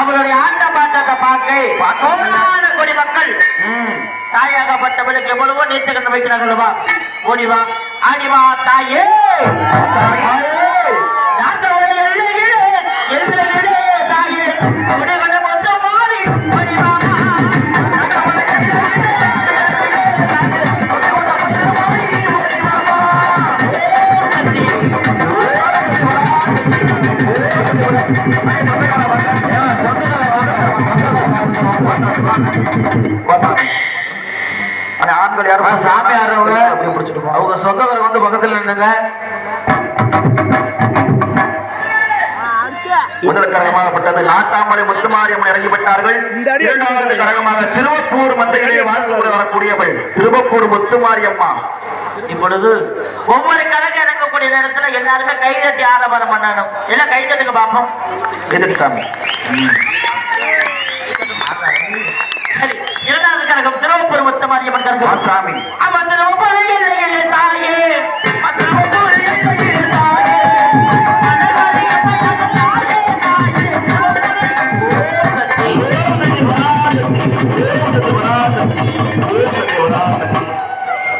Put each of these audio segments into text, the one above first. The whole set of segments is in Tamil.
அவருடைய ஆட்ட பாட்டத்தை பார்க்க கோடான கோடி மக்கள் தாயாகப்பட்டவளுக்கு எவ்வளவோ நேர்த்தகத்தை வைக்கிறார்களவா. ஓடிவா ஆடிவா தாயே தாயே மாறி ஓடிவா ஆண்கள் யாரும் சாமி ஆடுறவங்க அவங்க சொந்தக்காரங்க வந்து பக்கத்தில் நின்னுங்க. முதல் கரகமாகப்பட்டது நாட்டாமலை முத்துமாரியம்மன் இறங்கிவிட்டார்கள். இரண்டாவது கரகமாக திருவப்பூர் மந்தையிலே வாழ்ந்து வரக்கூடியவள் திருவப்பூர் முத்துமாரியம்மா. இப்பொழுது ஒவ்வொரு கரகம் இறங்கக்கூடிய நேரத்தில் எல்லாருமே கைதட்டி ஆரவாரம் பண்ணணும். எல்லாம் கைதட்டுங்க பாப்போம். எதுக்கு சாமி? சரி, இரண்டாவது கரகம் திருவப்பூர் முத்துமாரியம்மன் கரகம் சாமி. அவன் திருவப்பூர் எல்லையிலே தாயே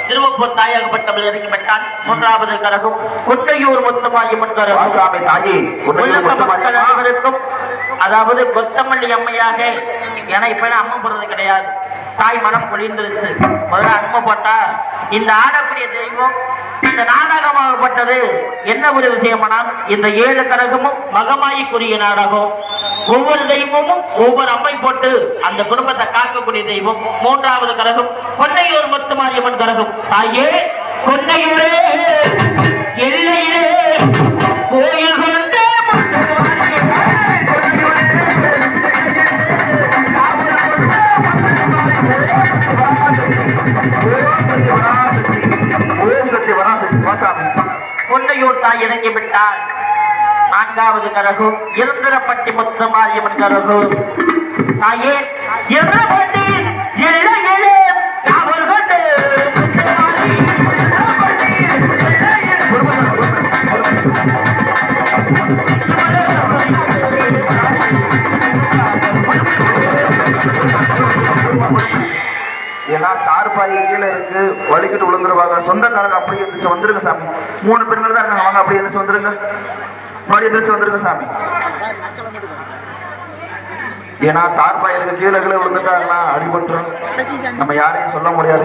திருவப்பூர் தாயாகப்பட்டவள் இறங்கிவிட்டால். மூன்றாவது கரகம் கொட்டையூர் முத்துமாரியம்மன் கரகம் சாமி தாயே. மக்கள் அனைவருக்கும் அதாவது கொத்தமல்லி அம்மையாக ஏன்னா இப்ப அம்மா போடுறது கிடையாது. தாய் மனம் பொழிந்துருச்சு. முதல்ல அம்மா போட்டா இந்த ஆடக்கூடிய தெய்வம் இந்த நாடகமாகப்பட்டது என்ன ஒரு விஷயமானால் இந்த 7 கரகமும் மகமாய்க்குரிய நாடகம். ஒவ்வொரு தெய்வமும் ஒவ்வொரு அம்மை போட்டு அந்த குடும்பத்தை காக்கக்கூடிய தெய்வம். மூன்றாவது கரகம் கொன்னையூர் முத்துமாரியம்மன் கரகம் தாயே கொன்னையூரே எல்லையிலே கோயில் கொண்டு கொன்னையூர் தாய் இறங்கிவிட்டார். நான்காவது கரகம் இருந்திரப்பட்டி முத்துமாரியம்மன் கரகம் தாயே இருந்திரப்பட்டி எல்லையிலே காவல் கொண்டு ஏன்னா தார்பாய் கீழே இருக்கு வலிக்கிட்டு விழுந்துருவாங்க. சொந்தக்காரங்க அப்படி இருந்துச்சு வந்துருங்க சாமி. 3 பெண்கள் தான் இருக்காங்க. வாங்க அப்படி இருந்துச்சு வந்துருங்க. மறுபடி இருந்துச்சு வந்துருங்க சாமி. ஏன்னா தார்பாய்க்கு கீழே கீழே விழுந்துட்டாங்கன்னா அடிபட்டுரும். நம்ம யாரையும் சொல்ல முடியாது.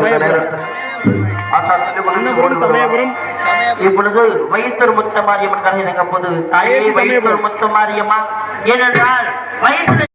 இப்பொழுது வயிற்று முத்துமாரியம்மன் கரை போது தாயே வயிற்று முத்துமாரியம்மா ஏனென்றால் வயிற்று